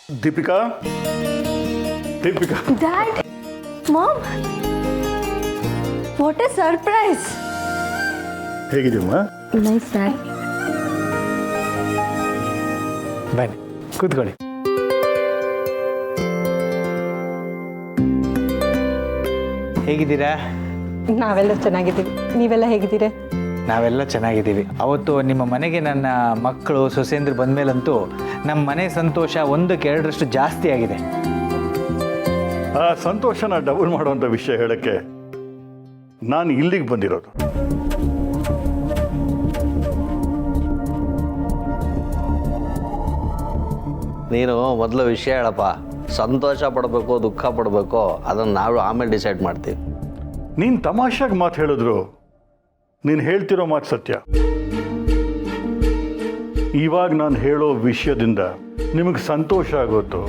Deepika, Deepika. Dad, Mom, what a surprise! ಹೇಗಿದೆಯಮ್ಮ? Nice, Dad. ಬನ್ನಿ ಕೂತ್ಕೊಳ್ಳಿ. ಹೇಗಿದ್ದೀರಾ? ನಾವೆಲ್ಲ ಚೆನ್ನಾಗಿದ್ದೀವಿ. ನೀವೆಲ್ಲ ಹೇಗಿದ್ದೀರಾ? ನಾವೆಲ್ಲ ಚೆನ್ನಾಗಿದ್ದೀವಿ. ಅವತ್ತು ನಿಮ್ಮ ಮನೆಗೆ ನನ್ನ ಮಕ್ಕಳು ಸೊಸೆಂದ್ರು ಬಂದಮೇಲಂತೂ ನಮ್ಮ ಮನೆ ಸಂತೋಷ 1-2ರಷ್ಟು ಜಾಸ್ತಿ ಆಗಿದೆ. ಆ ಸಂತೋಷನ ಡಬಲ್ ಮಾಡುವಂಥ ವಿಷಯ ಹೇಳಕ್ಕೆ ನಾನು ಇಲ್ಲಿಗೆ ಬಂದಿರೋದು. ನೀನು ಮೊದಲು ವಿಷಯ ಹೇಳಪ್ಪ. ಸಂತೋಷ ಪಡಬೇಕು ದುಃಖ ಪಡಬೇಕು ಅದನ್ನು ನಾವು ಆಮೇಲೆ ಡಿಸೈಡ್ ಮಾಡ್ತೀವಿ. ನೀನು ತಮಾಷೆಗೆ ಮಾತು ಹೇಳಿದ್ರು ನೀನು ಹೇಳ್ತಿರೋ ಮಾತು ಸತ್ಯ. ಇವಾಗ ನಾನು ಹೇಳೋ ವಿಷಯದಿಂದ ನಿಮಗೆ ಸಂತೋಷ ಆಗುತ್ತೋ,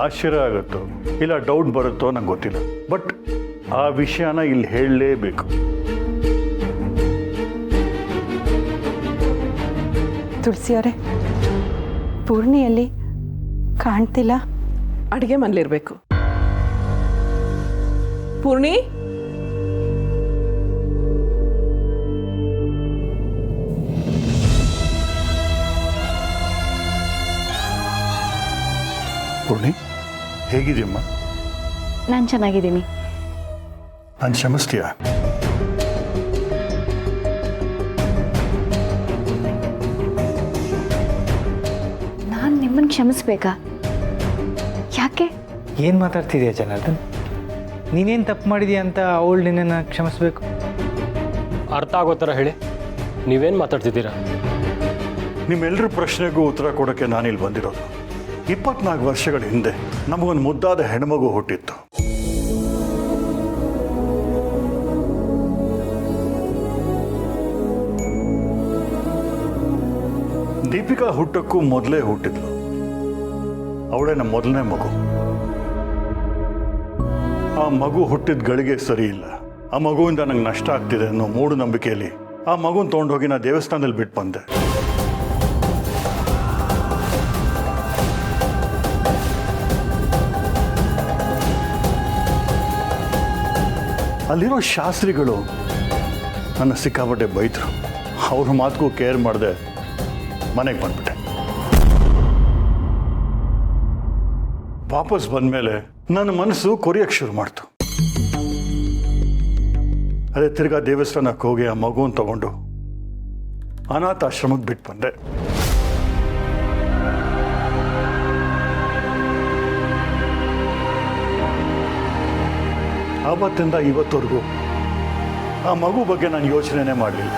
ಆಶ್ಚರ್ಯ ಆಗುತ್ತೋ, ಇಲ್ಲ ಡೌಟ್ ಬರುತ್ತೋ ನಂಗೆ ಗೊತ್ತಿಲ್ಲ. ಬಟ್ ಆ ವಿಷಯನ ಇಲ್ಲಿ ಹೇಳಲೇಬೇಕು. ತುಳಸಿಯವರೇ, ಪೂರ್ಣಿಯಲ್ಲಿ ಕಾಣ್ತಿಲ್ಲ. ಅಡುಗೆ ಮನೇಲಿರಬೇಕು. ಪೂರ್ಣಿ, ಪೂರ್ಣಿ ಹೇಗಿದೆಯಮ್ಮ? ನಾನು ಚೆನ್ನಾಗಿದ್ದೀನಿ. ನಾನು ಕ್ಷಮಿಸ್ತೀಯ? ನಾನು ನಿಮ್ಮನ್ನು ಕ್ಷಮಿಸ್ಬೇಕಾ? ಯಾಕೆ? ಏನು ಮಾತಾಡ್ತಿದೀಯ ಜನಾರ್ದನ್? ನೀನೇನು ತಪ್ಪು ಮಾಡಿದೀಯ ಅಂತ ಅವಳು ನಿನ್ನನ್ನು ಕ್ಷಮಿಸ್ಬೇಕು? ಅರ್ಥ ಆಗೋ ಥರ ಹೇಳಿ, ನೀವೇನು ಮಾತಾಡ್ತಿದ್ದೀರಾ? ನಿಮ್ಮೆಲ್ಲರ ಪ್ರಶ್ನೆಗೂ ಉತ್ತರ ಕೊಡೋಕ್ಕೆ ನಾನಿಲ್ಲಿ ಬಂದಿರೋದು. 24 ವರ್ಷಗಳ ಹಿಂದೆ ನಮಗೊಂದು ಮುದ್ದಾದ ಹೆಣ್ಮಗು ಹುಟ್ಟಿತ್ತು. ದೀಪಿಕಾ ಹುಟ್ಟಕ್ಕೂ ಮೊದಲೇ ಹುಟ್ಟಿದ್ಲು. ಅವಳೇ ನಮ್ಮ ಮೊದಲನೇ ಮಗು. ಆ ಮಗು ಹುಟ್ಟಿದ ಗಳಿಗೆ ಸರಿ ಇಲ್ಲ. ಆ ಮಗುವಿಂದ ನಂಗೆ ನಷ್ಟ ಆಗ್ತಿದೆ ಅನ್ನೋ ಮೂಢನಂಬಿಕೆಯಲ್ಲಿ ಆ ಮಗುನ ತೊಗೊಂಡೋಗಿ ನಾ ದೇವಸ್ಥಾನದಲ್ಲಿ ಬಿಟ್ಟು ಬಂದೆ. ಅಲ್ಲಿರೋ ಶಾಸ್ತ್ರಿಗಳು ನನ್ನ ಸಿಕ್ಕಾಪಟ್ಟೆ ಬೈದರು. ಅವ್ರ ಮಾತಿಗೂ ಕೇರ್ ಮಾಡದೆ ಮನೆಗೆ ಬಂದ್ಬಿಟ್ಟೆ. ವಾಪಸ್ ಬಂದಮೇಲೆ ನನ್ನ ಮನಸ್ಸು ಕೊರಿಯಕ್ಕೆ ಶುರು ಮಾಡ್ತು. ಅದೇ ತಿರ್ಗಾ ದೇವಸ್ಥಾನಕ್ಕೆ ಹೋಗಿ ಆ ಮಗುವನ್ನು ತಗೊಂಡು ಅನಾಥಾಶ್ರಮಕ್ಕೆ ಬಿಟ್ಟು ಬಂದೆ. ಆವತ್ತಿಂದ ಇವತ್ತವರೆಗೂ ಆ ಮಗು ಬಗ್ಗೆ ನಾನು ಯೋಚನೆನೇ ಮಾಡಲಿಲ್ಲ.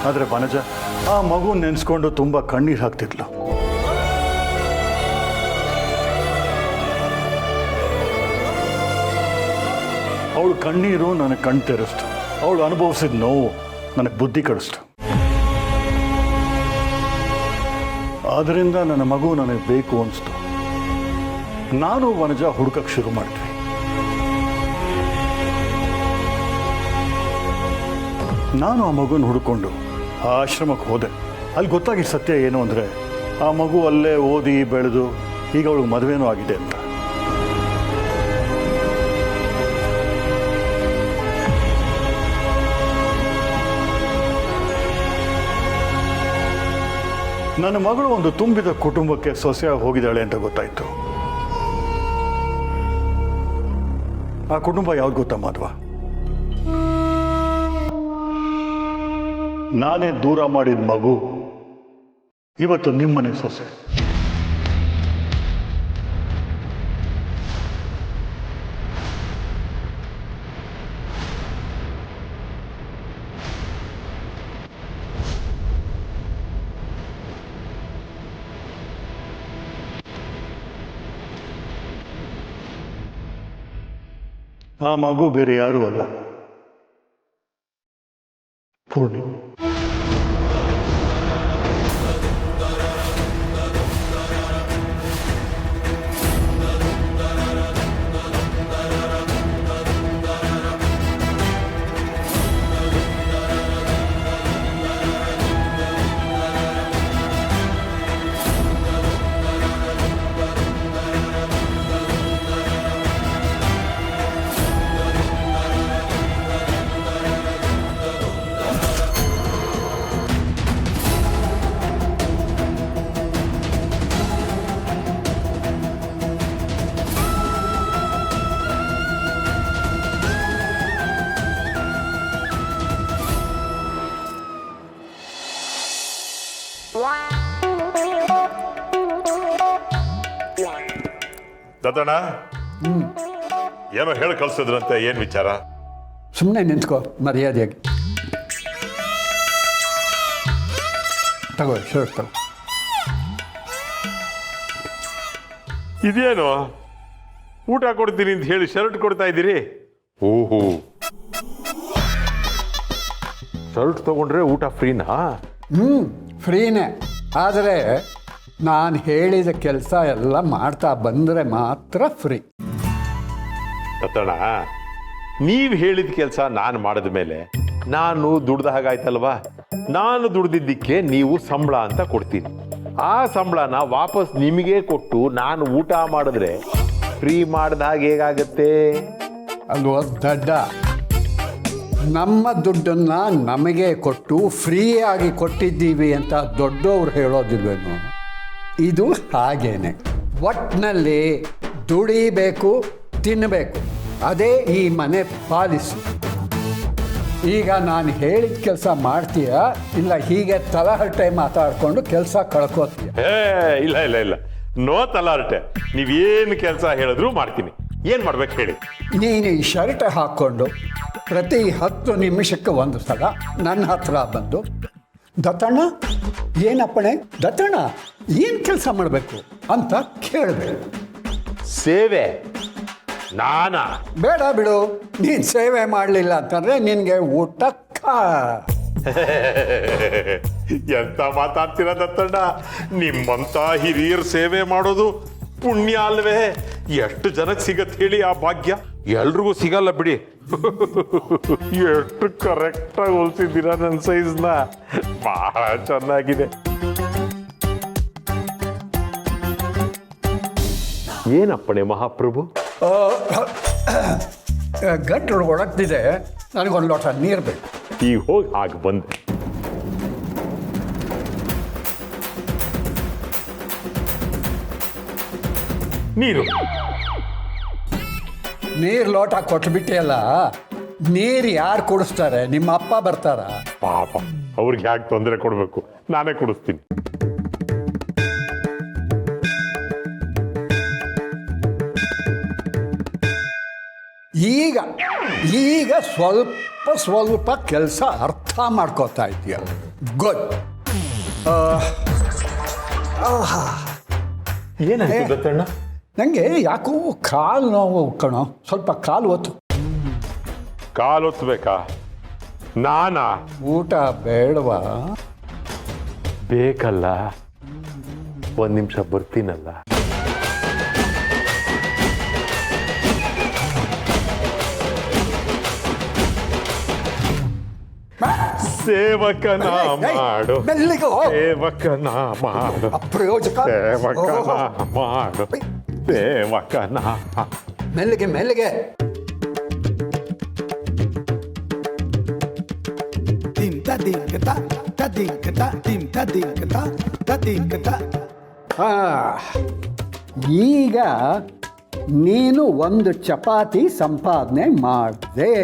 ಆದರೆ ವನಜ ಆ ಮಗು ನೆನೆಸ್ಕೊಂಡು ತುಂಬ ಕಣ್ಣೀರು ಹಾಕ್ತಿದ್ಲು. ಅವಳು ಕಣ್ಣೀರು ನನಗೆ ಕಣ್ ತೆರೆಸ್ತು. ಅವಳು ಅನುಭವಿಸಿದ ನೋವು ನನಗೆ ಬುದ್ಧಿ ಕಳಿಸ್ತು. ಆದ್ದರಿಂದ ನನ್ನ ಮಗು ನನಗೆ ಬೇಕು ಅನಿಸ್ತು. ನಾನು ವನಜ ಹುಡುಕಕ್ಕೆ ಶುರು ಮಾಡಿದ್ವಿ. ನಾನು ಆ ಮಗುನ ಹುಡುಕೊಂಡು ಆ ಆಶ್ರಮಕ್ಕೆ ಹೋದೆ. ಅಲ್ಲಿ ಗೊತ್ತಾಗಿದ್ದ ಸತ್ಯ ಏನು ಅಂದರೆ ಆ ಮಗು ಅಲ್ಲೇ ಓದಿ ಬೆಳೆದು ಈಗ ಅವಳಿಗೆ ಮದುವೆನೂ ಆಗಿದೆ ಅಂತ. ನನ್ನ ಮಗಳು ಒಂದು ತುಂಬಿದ ಕುಟುಂಬಕ್ಕೆ ಸೊಸೆಯಾಗಿ ಹೋಗಿದ್ದಾಳೆ ಅಂತ ಗೊತ್ತಾಯಿತು. ಆ ಕುಟುಂಬ ಯಾವ್ದು ಗೊತ್ತಾ ಮಾಧವ? ನಾನೇ ದೂರ ಮಾಡಿದ ಮಗು ಇವತ್ತು ನಿಮ್ಮನೆ ಸೊಸೆ. ಆ ಮಗು ಬೇರೆ ಯಾರೂ ಅಲ್ಲ, ಪೂರ್ಣಿ. ದತ್ತಣ್ಣ ಏನೋ ಹೇಳಿ ಕಳ್ಸಿದ್ರಂತೆ, ಏನ್ ವಿಚಾರ? ಸುಮ್ಮನೆ ನಿಂತ್ಕೋ ಮರ್ಯಾದೆಯಾಗಿ. ತಗೋ ಶರ್ಟ್ ತಗೋ. ಇದೇನು ಊಟ ಕೊಡ್ತೀನಿ ಅಂತ ಹೇಳಿ ಶರ್ಟ್ ಕೊಡ್ತಾ ಇದ್ದೀರಿ? ಓಹೋ, ಶರ್ಟ್ ತಗೊಂಡ್ರೆ ಊಟ ಫ್ರೀನಾ? ಫ್ರೀನೇ, ಆದರೆ ನಾನು ಹೇಳಿದ ಕೆಲಸ ಎಲ್ಲ ಮಾಡ್ತಾ ಬಂದರೆ ಮಾತ್ರ ಫ್ರೀ. ದತ್ತಣ್ಣ, ನೀವು ಹೇಳಿದ ಕೆಲಸ ನಾನು ಮಾಡಿದ ಮೇಲೆ ನಾನು ದುಡ್ದ ಹಾಗಾಯ್ತಲ್ವಾ? ನಾನು ದುಡ್ದಿದ್ದಕ್ಕೆ ನೀವು ಸಂಬಳ ಅಂತ ಕೊಡ್ತೀನಿ. ಆ ಸಂಬಳನ ವಾಪಸ್ ನಿಮಗೆ ಕೊಟ್ಟು ನಾನು ಊಟ ಮಾಡಿದ್ರೆ ಫ್ರೀ ಮಾಡಿದ ಹಾಗೆ ಹೇಗಾಗತ್ತೆ? ಅಲ್ವೋ ದಡ್ಡ, ನಮ್ಮ ದುಡ್ಡನ್ನು ನಮಗೆ ಕೊಟ್ಟು ಫ್ರೀಯಾಗಿ ಕೊಟ್ಟಿದ್ದೀವಿ ಅಂತ ದೊಡ್ಡವರು ಹೇಳೋದಿಲ್ವೇನು? ಇದು ಹಾಗೇನೆ. ಒಟ್ಟಿನಲ್ಲಿ ದುಡಿಬೇಕು, ತಿನ್ನಬೇಕು, ಅದೇ ಈ ಮನೆ ಪಾಲಿಸಿ. ಈಗ ನಾನು ಹೇಳಿದ ಕೆಲಸ ಮಾಡ್ತೀಯಾ ಇಲ್ಲ ಹೀಗೆ ತಲಹರಟೆ ಮಾತಾಡ್ಕೊಂಡು ಕೆಲಸ ಕಳ್ಕೋತೀಯ? ಇಲ್ಲ ಇಲ್ಲ ಇಲ್ಲ, ನೋ ತಲಾರ್ಟೆ. ನೀವೇನು ಕೆಲಸ ಹೇಳಿದ್ರು ಮಾಡ್ತೀನಿ. ಏನ್ ಮಾಡ್ಬೇಕು ಹೇಳಿ? ನೀನು ಈ ಶರ್ಟ್ ಹಾಕ್ಕೊಂಡು ಪ್ರತಿ 10 ನಿಮಿಷಕ್ಕೆ ಒಂದು ಸಲ ನನ್ನ ಹತ್ರ ಬಂದು, ದತ್ತಣ್ಣ ಏನಪ್ಪಣೆ, ದತ್ತಣ್ಣ ಏನು ಕೆಲಸ ಮಾಡಬೇಕು ಅಂತ ಕೇಳಬೇಕು. ಸೇವೆ ನಾನಾ? ಬೇಡ ಬಿಡು, ನೀನು ಸೇವೆ ಮಾಡಲಿಲ್ಲ ಅಂತಂದರೆ ನಿನಗೆ ಊಟ ಎಂತ ಮಾತಾಡ್ತೀರ ದತ್ತಣ್ಣ? ನಿಮ್ಮಂತ ಹಿರಿಯರ ಸೇವೆ ಮಾಡೋದು ಪುಣ್ಯ ಅಲ್ವೇ? ಎಷ್ಟು ಜನಕ್ಕೆ ಸಿಗತ್ತೆ ಹೇಳಿ ಆ ಭಾಗ್ಯ? ಎಲ್ರಿಗೂ ಸಿಗಲ್ಲ ಬಿಡಿ. ಎಷ್ಟು ಕರೆಕ್ಟಾಗಿ ಹೋಲಿಸಿದ್ದೀರಾ ನನ್ನ ಸೈಜ್ನ. ಬಹಳ ಚೆನ್ನಾಗಿದೆ. ಏನಪ್ಪಣೆ ಮಹಾಪ್ರಭು? ಗಂಟಲು ಒಳಗ್ತಿದೆ, ನನಗೊಂದು ಲೋಟ ನೀರು ಬೇಕು. ಈಗ ಹೋಗಿ ಹಾಗೆ ಬಂದೆ. ನೀರು ನೀರು ಲೋಟ ಕೊಟ್ಬಿಟ್ಟಿಯಲ್ಲ, ನೀರು ಯಾರು ಕುಡಿಸ್ತಾರೆ? ನಿಮ್ಮ ಅಪ್ಪ ಬರ್ತಾರ? ಪಾಪ, ಅವ್ರಿಗೆ ಯಾಕೆ ತೊಂದರೆ ಕೊಡಬೇಕು, ನಾನೇ ಕುಡಿಸ್ತೀನಿ. ಈಗ ಈಗ ಸ್ವಲ್ಪ ಸ್ವಲ್ಪ ಕೆಲಸ ಅರ್ಥ ಮಾಡ್ಕೋತಾ ಇದೆಯ. ಗುಡ್. ಏನಾಯ್ತು ದತ್ತಣ್ಣ? ನನಗೆ ಯಾಕೋ ಕಾಲು ನೋವು ಕಣೋ, ಸ್ವಲ್ಪ ಕಾಲು ಒತ್ತು. ಕಾಲು ಒತ್ತಬೇಕಾ? ನಾನಾ? ಊಟ ಬೇಡವಾ? ಬೇಕಲ್ಲ, 1 ನಿಮಿಷ ಬರ್ತೀನಲ್ಲ. ಸೇವಕನ ಮಾಡು, ಮೆಲ್ಲಿಗೆ ಹೋಗು. ಸೇವಕನ ಮಾಡು, ಅಪ್ರಯೋಜಕ. ಸೇವಕನ ಮಾಡು, ಸೇವಕನ. ಮೆಲ್ಲಿಗೆ ಮೆಲ್ಲಿಗೆ. ಈಗ ನೀನು 1 ಚಪಾತಿ ಸಂಪಾದನೆ ಮಾಡಿದೆ.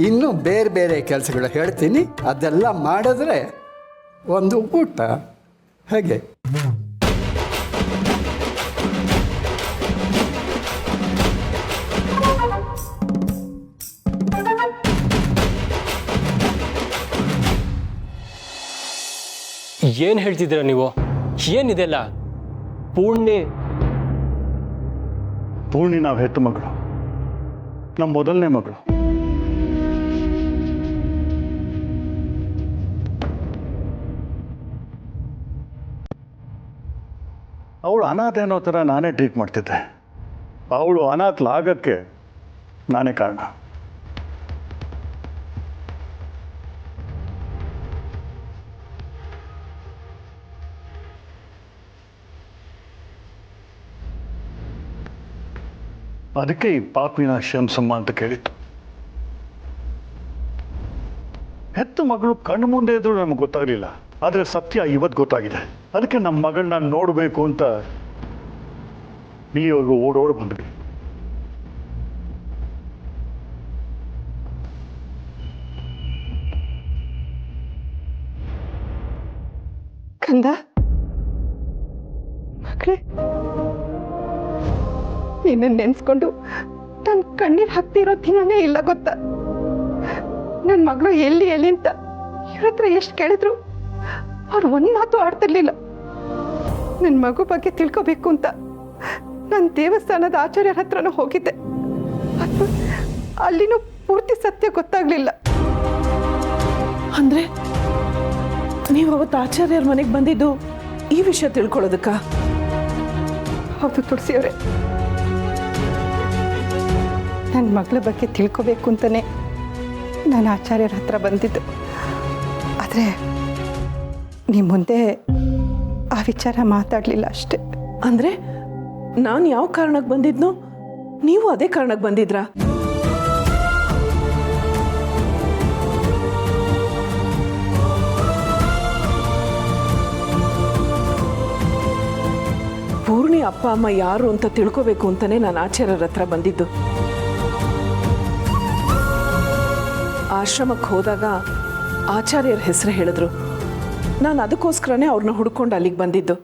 ಇನ್ನು ಬೇರೆ ಬೇರೆ ಕೆಲಸಗಳು ಹೇಳ್ತೀನಿ, ಅದೆಲ್ಲ ಮಾಡಿದ್ರೆ 1 ಊಟ. ಹೇಗೆ? ಏನು ಹೇಳ್ತಿದ್ದೀರಾ ನೀವು? ಏನಿದೆಲ್ಲ? ಪೂರ್ಣಿ ನಾವು ಹೆತ್ತು ಮಗಳು, ನಮ್ಮ ಮೊದಲನೇ ಮಗಳು. ಅವಳು ಅನಾಥ ಅನ್ನೋ ಥರ ನಾನೇ ಟ್ರೀಟ್ ಮಾಡ್ತಿದ್ದೆ. ಅವಳು ಅನಾಥಲಾಗಕ್ಕೆ ನಾನೇ ಕಾರಣ. ಅದಕ್ಕೆ ಈ ಪಾಪಿನ ಕ್ಷಮಿಸಮ್ಮ ಅಂತ ಕೇಳಿತ್ತು. ಹೆತ್ತು ಮಗಳು ಕಣ್ಣು ಮುಂದೆ ಇದ್ರು ನಮ್ಗೆ ಗೊತ್ತಾಗಲಿಲ್ಲ, ಆದರೆ ಸತ್ಯ ಇವತ್ತು ಗೊತ್ತಾಗಿದೆ. ಅದಕ್ಕೆ ನಮ್ಮ ಮಗಳನ್ನ ನೋಡಬೇಕು ಅಂತ ಇಲ್ಲಿವರೆಗೂ ಓಡೋಡು ಬಂದ್ವಿ. ಕಂದ ಮಕ್ಕಳೇ, ನಿನ್ನ ನೆನೆಸ್ಕೊಂಡು ನನ್ನ ಕಣ್ಣೀರು ಹಾಕ್ತಿರೋ ದಿನನೇ ಇಲ್ಲ ಗೊತ್ತಾ. ನನ್ನ ಮಗಳು ಎಲ್ಲಿ ಅಂತ ಇವ್ರ ಹತ್ರ ಎಷ್ಟು ಕೇಳಿದ್ರು ಅವ್ರು ಒಂದು ಮಾತು ಆಡ್ತಿರ್ಲಿಲ್ಲ. ನನ್ನ ಮಗು ಬಗ್ಗೆ ತಿಳ್ಕೊಬೇಕು ಅಂತ ನಾನು ದೇವಸ್ಥಾನದ ಆಚಾರ್ಯರ ಹತ್ರನೂ ಹೋಗಿದ್ದೆ. ಅದು ಅಲ್ಲಿನೂ ಪೂರ್ತಿ ಸತ್ಯ ಗೊತ್ತಾಗ್ಲಿಲ್ಲ. ಅಂದ್ರೆ ನೀವು ಅವತ್ತು ಆಚಾರ್ಯರ ಮನೆಗೆ ಬಂದಿದ್ದು ಈ ವಿಷಯ ತಿಳ್ಕೊಳ್ಳೋದಕ್ಕ? ಹೌದು ತುಳಸಿಯವರೇ, ನನ್ನ ಮಗಳ ಬಗ್ಗೆ ತಿಳ್ಕೊಬೇಕು ಅಂತಲೇ ನಾನು ಆಚಾರ್ಯರ ಹತ್ರ ಬಂದಿದ್ದು. ಆದರೆ ನಿಮ್ಮ ಮುಂದೆ ಆ ವಿಚಾರ ಮಾತಾಡಲಿಲ್ಲ ಅಷ್ಟೆ. ಅಂದ್ರೆ ನಾನು ಯಾವ ಕಾರಣಕ್ಕೆ ಬಂದಿದ್ನೋ ನೀವು ಅದೇ ಕಾರಣಕ್ಕೆ ಬಂದಿದ್ರಾ? ಪೂರ್ಣಿ ಅಪ್ಪ ಅಮ್ಮ ಯಾರು ಅಂತ ತಿಳ್ಕೋಬೇಕು ಅಂತಾನೆ ನಾನು ಆಚಾರ್ಯರ ಹತ್ರ ಬಂದಿದ್ದು. ಆಶ್ರಮಕ್ಕೆ ಹೋದಾಗ ಆಚಾರ್ಯರ ಹೆಸರು ಹೇಳಿದ್ರು. ನಾನು ಅದಕ್ಕೋಸ್ಕರನೇ ಅವ್ರನ್ನ ಹುಡ್ಕೊಂಡು ಅಲ್ಲಿಗೆ ಬಂದಿದ್ದು.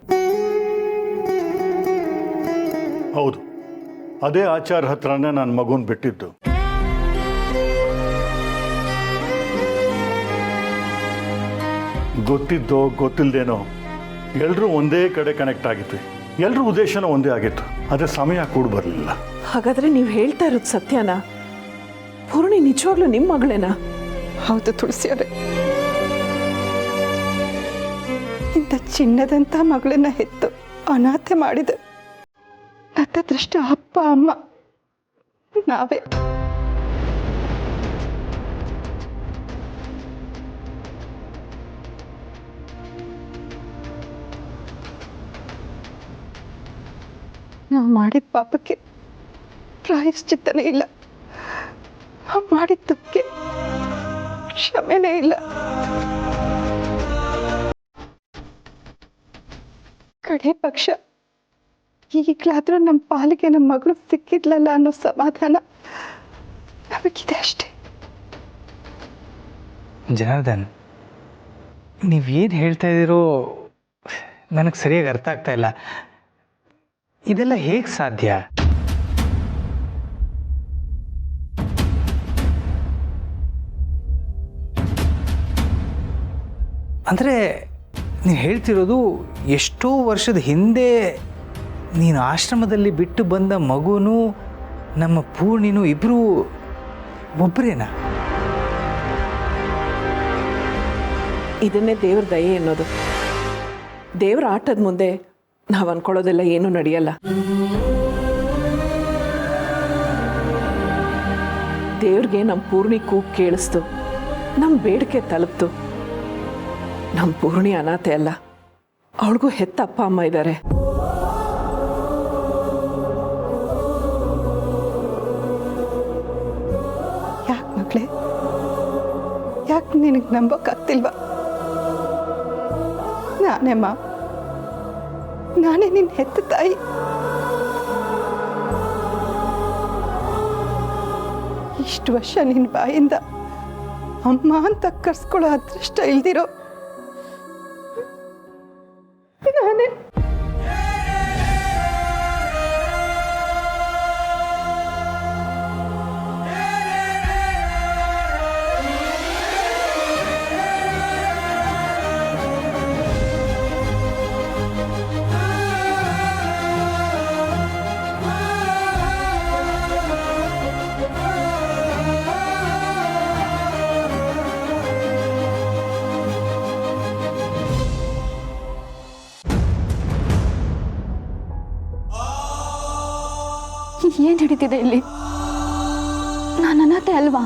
ಹೌದು, ಅದೇ ಆಚಾರ ಹತ್ರನೇ ನಾನು ಮಗುನ ಬಿಟ್ಟಿದ್ದು. ಗೊತ್ತಿದ್ದೋ ಗೊತ್ತಿಲ್ಲದೇನೋ ಎಲ್ಲರೂ ಒಂದೇ ಕಡೆ ಕನೆಕ್ಟ್ ಆಗಿದ್ವಿ. ಎಲ್ಲರ ಉದ್ದೇಶನೂ ಒಂದೇ ಆಗಿತ್ತು. ಆದರೆ ಸಮಯ ಕೂಡ ಬರಲಿಲ್ಲ. ಹಾಗಾದ್ರೆ ನೀವು ಹೇಳ್ತಾ ಇರೋದು ಸತ್ಯನಾ? ಪೂರ್ಣಿ ನಿಜವಾಗ್ಲೂ ನಿಮ್ಮ ಮಗಳೇನಾ? ಹೌದು ತುಳಸಿಯವರೇ, ಇಂಥ ಚಿನ್ನದಂಥ ಮಗಳನ್ನ ಹೆತ್ತು ಅನಾಥೆ ಮಾಡಿದ ನನ್ನದೃಷ್ಟ ಅಪ್ಪ ಅಮ್ಮ ನಾವೇ. ನಾವು ಮಾಡಿದ ಪಾಪಕ್ಕೆ ಪ್ರಾಯಶ್ಚಿತ್ತನೇ ಇಲ್ಲ. ನಾವು ಮಾಡಿದ ತಪ್ಪಿಗೆ ಕ್ಷಮೆನೇ ಇಲ್ಲ. ಕಡೆ ಪಕ್ಷ ಈಗಲಾದ್ರೂ ನಮ್ಮ ಪಾಲಿಗೆ ನಮ್ಮ ಮಗಳು ಸಿಕ್ಕಿದ್ಲಲ್ಲ ಅನ್ನೋ ಸಮಾಧಾನ ನಮಗಿದೆ ಅಷ್ಟೇ. ಜನಾರ್ದನ್, ನೀವೇನು ಹೇಳ್ತಾ ಇದ್ದೀರೋ ನನಗೆ ಸರಿಯಾಗಿ ಅರ್ಥ ಆಗ್ತಾ ಇಲ್ಲ. ಇದೆಲ್ಲ ಹೇಗೆ ಸಾಧ್ಯ? ಅಂದರೆ ನೀನು ಹೇಳ್ತಿರೋದು ಎಷ್ಟೋ ವರ್ಷದ ಹಿಂದೆ ನೀನು ಆಶ್ರಮದಲ್ಲಿ ಬಿಟ್ಟು ಬಂದ ಮಗುನೂ ನಮ್ಮ ಪೂರ್ಣಿನೂ ಇಬ್ಬರೂ ಒಬ್ಬರೇನಾ? ಇದನ್ನೇ ದೇವ್ರ ದಯೆ ಅನ್ನೋದು. ದೇವ್ರ ಆಟದ ಮುಂದೆ ನಾವು ಅನ್ಕೊಳ್ಳೋದೆಲ್ಲ ಏನೂ ನಡೆಯಲ್ಲ. ದೇವ್ರಿಗೆ ನಮ್ಮ ಪೂರ್ಣಿ ಕೂಗು ಕೇಳಿಸ್ತು, ನಮ್ಮ ಬೇಡಿಕೆ ತಲುಪ್ತು. ನಮ್ಮ ಪೂರ್ಣಿ ಅನಾಥೆ ಅಲ್ಲ, ಅವಳಿಗೂ ಹೆತ್ತ ಅಪ್ಪ ಅಮ್ಮ ಇದ್ದಾರೆ. ಯಾಕೆ ಮಗಳೇ, ಯಾಕೆ ನಿನಗೆ ನಂಬೋಕ್ಕಾಗ್ತಿಲ್ವಾ? ನಾನೇ ನಿನ್ನ ಹೆತ್ತ ತಾಯಿ. ಇಷ್ಟು ವರ್ಷ ನಿನ್ನ ಬಾಯಿಂದ ಅಮ್ಮ ಅಂತ ಕರ್ಸ್ಕೊಳ್ಳೋ ಅದೃಷ್ಟ ಇಲ್ದಿರೋ ನಾನೇ. ಏನು ನಡೀತಿದೆ ಇಲ್ಲಿ? ನಾನು ಅನಾಥೆ ಅಲ್ವಾ?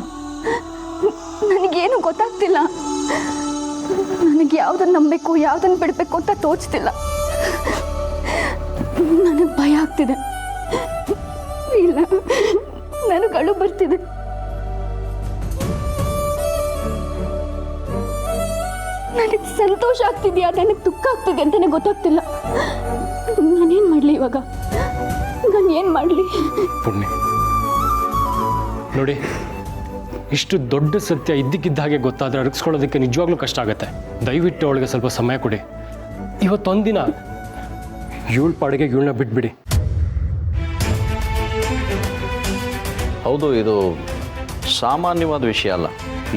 ನನಗೇನು ಗೊತ್ತಾಗ್ತಿಲ್ಲ. ನನಗೆ ಯಾವುದನ್ನು ನಂಬಬೇಕು, ಯಾವುದನ್ನು ಬಿಡಬೇಕು ಅಂತ ತೋಚ್ತಿಲ್ಲ. ನನಗೆ ಭಯ ಆಗ್ತಿದೆ. ಇಲ್ಲ, ನನಗೆ ಅಳು ಬರ್ತಿದೆ. ನನಗೆ ಸಂತೋಷ ಆಗ್ತಿದೆಯಾ, ನನಗೆ ದುಃಖ ಆಗ್ತಿದೆ ಅಂತಾನೆ ಗೊತ್ತಾಗ್ತಿಲ್ಲ. ನಾನೇನು ಮಾಡಲಿ ಇವಾಗ? ನಾನು ಏನು ಮಾಡಲಿ? ಪುಣ್ಯ ನೋಡಿ, ಇಷ್ಟು ದೊಡ್ಡ ಸತ್ಯ ಇದ್ದಕ್ಕಿದ್ದ ಹಾಗೆ ಗೊತ್ತಾದರೆ ಅಡಗಿಸ್ಕೊಳ್ಳೋದಕ್ಕೆ ನಿಜವಾಗ್ಲೂ ಕಷ್ಟ ಆಗುತ್ತೆ. ದಯವಿಟ್ಟು ಅವಳಿಗೆ ಸ್ವಲ್ಪ ಸಮಯ ಕೊಡಿ. ಇವತ್ತೊಂದಿನ ಇವಳ ಪಾಡಿಗೆ ಇವಳನ್ನ ಬಿಟ್ಬಿಡಿ. ಹೌದು, ಇದು ಸಾಮಾನ್ಯವಾದ ವಿಷಯ ಅಲ್ಲ.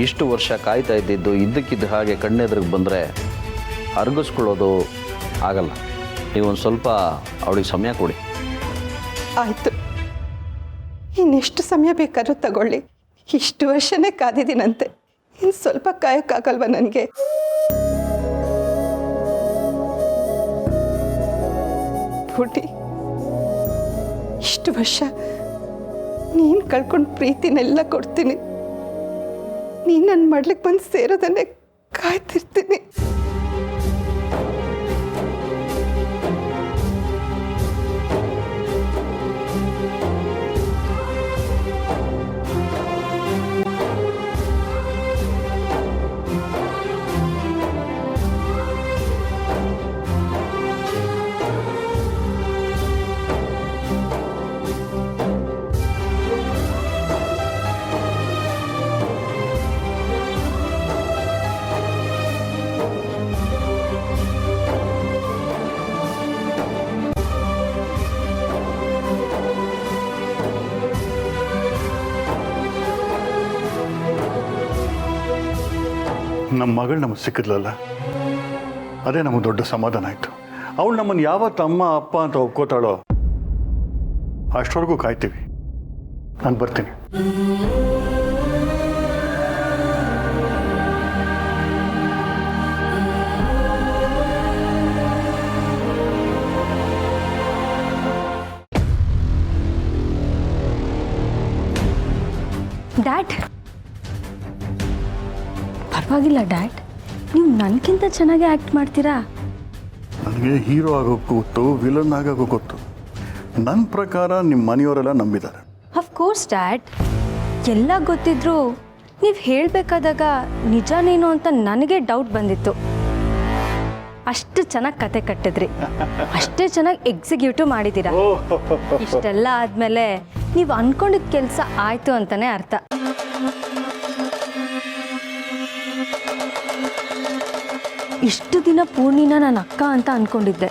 ಇಷ್ಟು ವರ್ಷ ಕಾಯ್ತಾ ಇದ್ದಿದ್ದು ಇದ್ದಕ್ಕಿದ್ದ ಹಾಗೆ ಕಣ್ಣೆದ್ರಿಗೆ ಬಂದರೆ ಅರ್ಗಿಸ್ಕೊಳ್ಳೋದು ಆಗಲ್ಲ. ನೀವೊಂದು ಸ್ವಲ್ಪ ಅವಳಿಗೆ ಸಮಯ ಕೊಡಿ. ಆಯಿತು, ಇನ್ನೆಷ್ಟು ಸಮಯ ಬೇಕಾದ್ರೂ ತಗೊಳ್ಳಿ. ಇಷ್ಟು ವರ್ಷನೇ ಕಾದಿದ್ದೀನಂತೆ, ಇನ್ನು ಸ್ವಲ್ಪ ಕಾಯೋಕ್ಕಾಗಲ್ವ ನನಗೆ? ಪುಟಿ, ಇಷ್ಟು ವರ್ಷ ನೀನು ಕಳ್ಕೊಂಡು ಪ್ರೀತಿನೆಲ್ಲ ಕೊಡ್ತೀನಿ. ನೀನು ನನ್ನ ಮಾಡ್ಲಿಕ್ಕೆ ಬಂದು ಸೇರೋದನ್ನೇ ಕಾಯ್ತಿರ್ತೀನಿ. ನಮ್ಮ ಮಗಳು ನಮಗೆ ಸಿಕ್ಕಿದ್ಲಲ್ಲ, ಅದೇ ನಮಗೆ ದೊಡ್ಡ ಸಮಾಧಾನ ಆಯಿತು. ಅವಳು ನಮ್ಮನ್ನು ಯಾವತ್ತು ಅಮ್ಮ ಅಪ್ಪ ಅಂತ ಒಪ್ಕೋತಾಳೋ ಅಷ್ಟವರೆಗೂ ಕಾಯ್ತೀವಿ. ನಾನು ಬರ್ತೀನಿ. ಡ್ಯಾಡ್, ಪರವಾಗಿಲ್ಲ ಡ್ಯಾಡ್, ನೀವು ನನಗಿಂತ ಚೆನ್ನಾಗಿ ಆ್ಯಕ್ಟ್ ಮಾಡ್ತೀರಾ. ನನಗೆ ಹೀರೋ ಆಗೋಕ್ಕೂ ಗೊತ್ತು, ವಿಲನ್ ಆಗೋಕ್ಕೂ ಗೊತ್ತು. ನನ್ನ ಪ್ರಕಾರ ನಿಮ್ಮ ಮನೆಯವರೆಲ್ಲ ನಂಬಿದ್ದಾರೆ. ಅಫ್ಕೋರ್ಸ್ ಡ್ಯಾಡ್, ಎಲ್ಲ ಗೊತ್ತಿದ್ರು ನೀವು ಹೇಳಬೇಕಾದಾಗ ನಿಜನೇನು ಅಂತ ನನಗೆ ಡೌಟ್ ಬಂದಿತ್ತು. ಅಷ್ಟು ಚೆನ್ನಾಗಿ ಕತೆ ಕಟ್ಟಿದ್ರಿ, ಅಷ್ಟೇ ಚೆನ್ನಾಗಿ ಎಕ್ಸಿಕ್ಯೂಟಿವ್ ಮಾಡಿದ್ದೀರಾ. ಇಷ್ಟೆಲ್ಲ ಆದಮೇಲೆ ನೀವು ಅಂದ್ಕೊಂಡಿದ್ದ ಕೆಲಸ ಆಯಿತು ಅಂತಲೇ ಅರ್ಥ. ಇಷ್ಟು ದಿನ ಪೂರ್ಣಿನ ನಾನು ಅಕ್ಕ ಅಂತ ಅಂದ್ಕೊಂಡಿದ್ದೆ,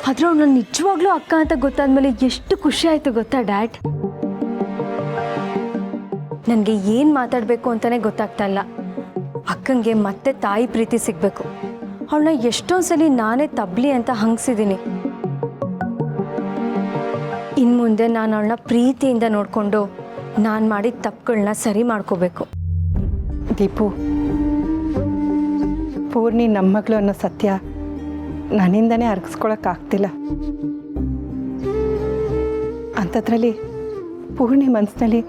ಆದರೆ ಅವ್ಳು ನಾನು ನಿಜವಾಗ್ಲೂ ಅಕ್ಕ ಅಂತ ಗೊತ್ತಾದ್ಮೇಲೆ ಎಷ್ಟು ಖುಷಿ ಆಯಿತು ಗೊತ್ತಾ ಡ್ಯಾಡ್. ನನಗೆ ಏನು ಮಾತಾಡಬೇಕು ಅಂತಲೇ ಗೊತ್ತಾಗ್ತಾ ಇಲ್ಲ. ಅಕ್ಕಂಗೆ ಮತ್ತೆ ತಾಯಿ ಪ್ರೀತಿ ಸಿಗಬೇಕು. ಅವಳನ್ನ ಎಷ್ಟೊಂದು ಸಲ ನಾನೇ ತಬ್ಲಿ ಅಂತ ಹಂಗಿಸಿದ್ದೀನಿ. ಇನ್ನು ಮುಂದೆ ನಾನು ಅವಳನ್ನ ಪ್ರೀತಿಯಿಂದ ನೋಡಿಕೊಂಡು ನಾನು ಮಾಡಿದ ತಪ್ಪುಗಳನ್ನ ಸರಿ ಮಾಡ್ಕೋಬೇಕು. ದೀಪು, ಪೂರ್ಣಿ ನಮ್ಮ ಮಗಳು ಅನ್ನೋ ಸತ್ಯ ನನ್ನಿಂದನೇ ಅರ್ಗಿಸ್ಕೊಳಕ್ಕಾಗ್ತಿಲ್ಲ. ಅಂಥದ್ರಲ್ಲಿ ಪೂರ್ಣಿ ಮನಸ್ಸಿನಲ್ಲಿ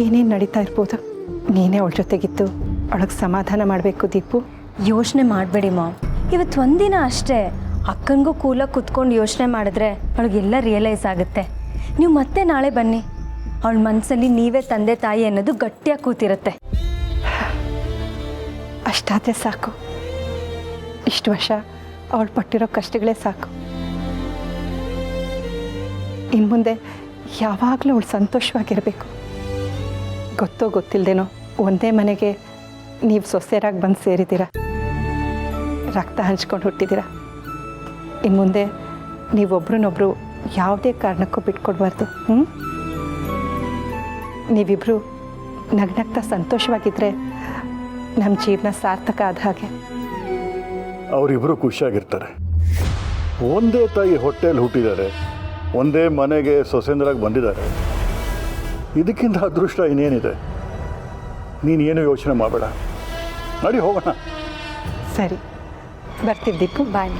ಏನೇನು ನಡೀತಾ ಇರ್ಬೋದು. ನೀನೇ ಅವಳ ಜೊತೆಗಿತ್ತು ಅವಳಿಗೆ ಸಮಾಧಾನ ಮಾಡಬೇಕು. ದೀಪು, ಯೋಚನೆ ಮಾಡಬೇಡಿ ಮಾಮ್, ಇವತ್ತು ಒಂದಿನ ಅಷ್ಟೇ. ಅಕ್ಕನಿಗೂ ಕೂಲಾಗಿ ಕುತ್ಕೊಂಡು ಯೋಚನೆ ಮಾಡಿದ್ರೆ ಅವಳಿಗೆಲ್ಲ ರಿಯಲೈಸ್ ಆಗುತ್ತೆ. ನೀವು ಮತ್ತೆ ನಾಳೆ ಬನ್ನಿ, ಅವಳ ಮನಸ್ಸಲ್ಲಿ ನೀವೇ ತಂದೆ ತಾಯಿ ಅನ್ನೋದು ಗಟ್ಟಿಯಾಗಿ ಕೂತಿರುತ್ತೆ. ಅಷ್ಟಾದರೆ ಸಾಕು. ಇಷ್ಟು ವರ್ಷ ಅವಳು ಪಟ್ಟಿರೋ ಕಷ್ಟಗಳೇ ಸಾಕು. ಇನ್ನು ಮುಂದೆ ಯಾವಾಗಲೂ ಅವಳು ಸಂತೋಷವಾಗಿರಬೇಕು. ಗೊತ್ತೋ ಗೊತ್ತಿಲ್ಲದೇನೋ ಒಂದೇ ಮನೆಗೆ ನೀವು ಸೊಸೆಯರಾಗಿ ಬಂದು ಸೇರಿದ್ದೀರ, ರಕ್ತ ಹಂಚ್ಕೊಂಡು ಹುಟ್ಟಿದ್ದೀರ. ಇನ್ನು ಮುಂದೆ ನೀವೊಬ್ರನ್ನೊಬ್ರು ಯಾವುದೇ ಕಾರಣಕ್ಕೂ ಬಿಟ್ಕೊಡ್ಬಾರ್ದು. ನೀವಿಬ್ಬರು ನಗ್ನಗ್ತಾ ಸಂತೋಷವಾಗಿದ್ದರೆ ನಮ್ಮ ಜೀವನ ಸಾರ್ಥಕ ಆದ ಹಾಗೆ. ಅವರಿಬ್ಬರು ಖುಷಿಯಾಗಿರ್ತಾರೆ. ಒಂದೇ ತಾಯಿ ಹೊಟ್ಟೆಯಲ್ಲಿ ಹುಟ್ಟಿದ್ದಾರೆ, ಒಂದೇ ಮನೆಗೆ ಸೊಸೆಂದ್ರಾಗಿ ಬಂದಿದ್ದಾರೆ. ಇದಕ್ಕಿಂತ ಅದೃಷ್ಟ ಇನ್ನೇನಿದೆ? ನೀನೇನು ಯೋಚನೆ ಮಾಡಬೇಡ, ನಡಿ ಹೋಗೋಣ. ಸರಿ, ಬರ್ತೀವಿ ದೀಪು. ಬಾಯ್.